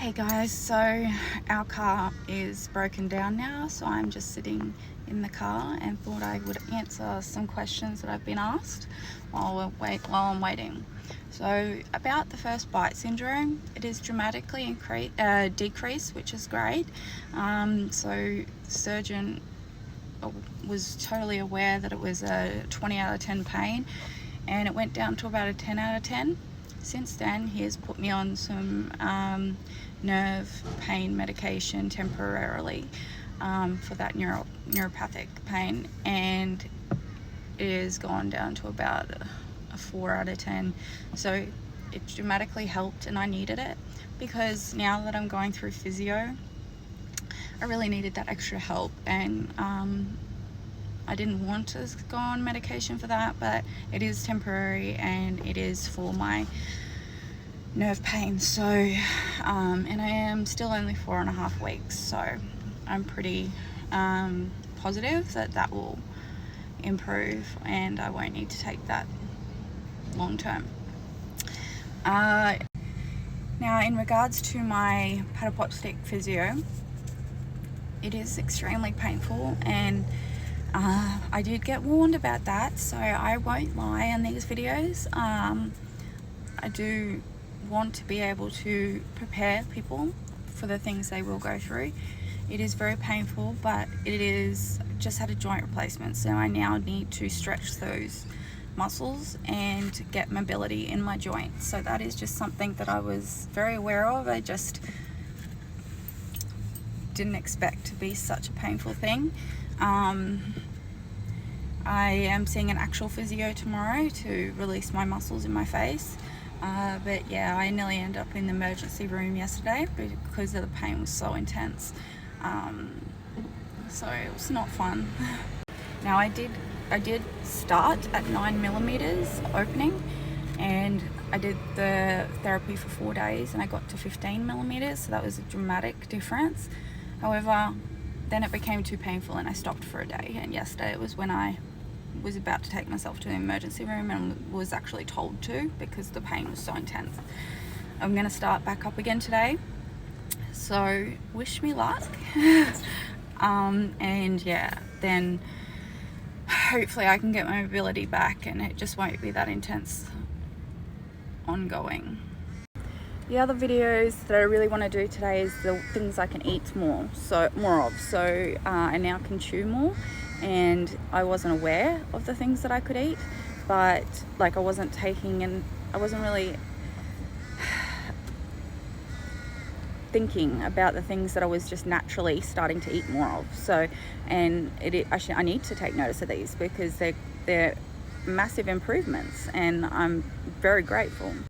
Hey guys, so our car is broken down now, so I'm just sitting in the car and thought I would answer some questions that I've been asked while I'm waiting. So about the first bite syndrome, it is dramatically decreased, which is great. So the surgeon was totally aware that it was a 20 out of 10 pain, and it went down to about a 10 out of 10. Since then, he has put me on some nerve pain medication temporarily for that neuropathic pain, and it has gone down to about a 4 out of 10. So it dramatically helped, and I needed it because now that I'm going through physio, I really needed that extra help, and I didn't want to go on medication for that, but it is temporary and it is for my nerve pain. So and I am still only 4.5 weeks, so I'm pretty positive that that will improve and I won't need to take that long term. Now in regards to my patapoptic physio, it is extremely painful, and I did get warned about that, so I won't lie on these videos. I do want to be able to prepare people for the things they will go through. It is very painful, but it is just had a joint replacement, so I now need to stretch those muscles and get mobility in my joints. So that is just something that I was very aware of. I just didn't expect to be such a painful thing. I am seeing an actual physio tomorrow to release my muscles in my face, but yeah, I nearly ended up in the emergency room yesterday because the pain was so intense. So it was not fun. Now I did start at 9mm opening, and I did the therapy for 4 days and I got to 15mm, so that was a dramatic difference. However, then it became too painful and I stopped for a day, and yesterday was when I was about to take myself to the emergency room and was actually told to because the pain was so intense. I'm going to start back up again today, so wish me luck. And yeah, then hopefully I can get my mobility back and it just won't be that intense ongoing. The other videos that I really want to do today is the things I can eat more of. So I now can chew more, and I wasn't aware of the things that I could eat, but like I wasn't really thinking about the things that I was just naturally starting to eat more of. So, and I need to take notice of these because they're massive improvements, and I'm very grateful.